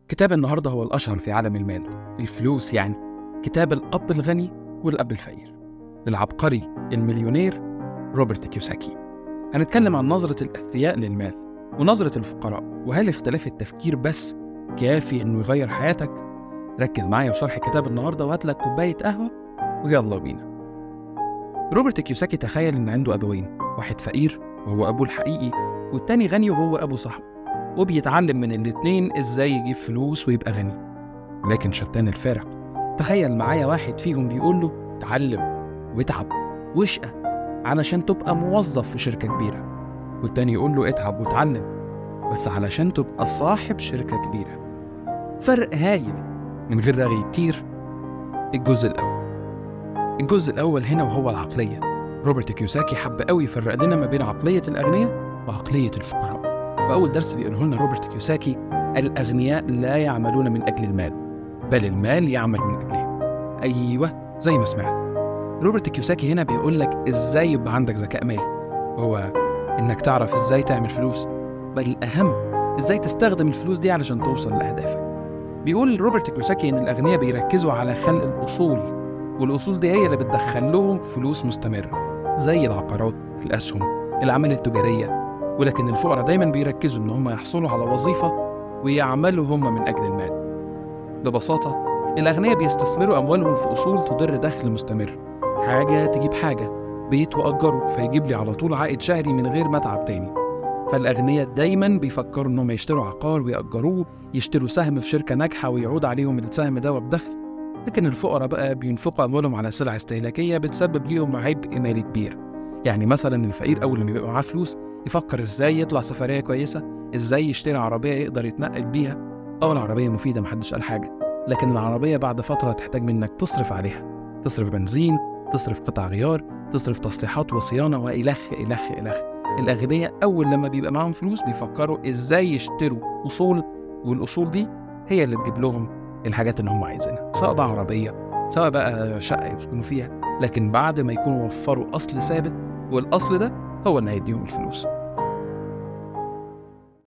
كتاب النهاردة هو الأشهر في عالم المال، الفلوس يعني. كتاب الأب الغني والأب الفقير للعبقري المليونير روبرت كيوساكي. هنتكلم عن نظرة الأثرياء للمال ونظرة الفقراء، وهل اختلاف التفكير بس كافي إنه يغير حياتك؟ ركز معايا في شرح الكتاب النهاردة وهات لك كوباية قهوة ويلا بينا. روبرت كيوساكي تخيل إن عنده أبوين، واحد فقير وهو أبوه الحقيقي، والتاني غني وهو أبو صاحبه، وبيتعلم من الاتنين إزاي يجيب فلوس ويبقى غني. لكن شتان الفارق. تخيل معايا واحد فيهم بيقول له اتعلم واتعب واشقى علشان تبقى موظف في شركة كبيرة، والتاني يقول له اتعب واتعلم بس علشان تبقى صاحب شركة كبيرة. فرق هايل. من غير رغي كتير، الجزء الأول هنا وهو العقلية. روبرت كيوساكي حب قوي يفرق لنا ما بين عقلية الأغنياء وعقلية الفقراء. وأول درس بيقوله لنا روبرت كيوساكي: الأغنياء لا يعملون من أجل المال، بل المال يعمل من أجلهم. أيوة، زي ما سمعت. روبرت كيوساكي هنا بيقول لك إزاي يبقى عندك ذكاء مالي، هو إنك تعرف إزاي تعمل فلوس، بل الأهم إزاي تستخدم الفلوس دي علشان توصل لأهدافك. بيقول روبرت كيوساكي إن الأغنياء بيركزوا على خلق الأصول، والأصول دي هي اللي بتدخل لهم فلوس مستمرة، زي العقارات، الأسهم، الأعمال التجارية. ولكن الفقراء دايما بيركزوا إن هم يحصلوا على وظيفة ويعملوا هم من أجل المال. ببساطة، الأغنياء بيستثمروا أموالهم في أصول تدر دخل مستمر، حاجة تجيب حاجة، بيت وأجره فيجيب لي على طول عائد شهري من غير ما أتعب تاني. فالأغنياء دايما بيفكروا إنهم يشتروا عقار ويأجروه، يشتروا سهم في شركة ناجحة ويعود عليهم السهم ده بدخل. لكن الفقراء بقى بينفقوا أموالهم على سلع استهلاكية بتسبب ليهم عبء مالي كبير. يعني مثلا الفقير أول ما بيبقى معاه فلوس يفكر إزاي يطلع سفرية كويسة، إزاي يشتري عربية يقدر يتنقل بيها. العربية مفيدة، محدش قال حاجة، لكن العربية بعد فترة تحتاج منك تصرف عليها، تصرف بنزين، تصرف قطع غيار، تصرف تصليحات وصيانة وإلخ إلخ إلخ. الأغنياء أول لما بيبقى معاهم فلوس بيفكروا إزاي يشتروا أصول، والأصول دي هي اللي تجيب لهم الحاجات اللي هم عايزينها، سواء بقى عربية، سواء بقى شقة يسكنوا فيها، لكن بعد ما يكونوا وفروا أصل ثابت، والأصل ده هو اللي هيديهم الفلوس.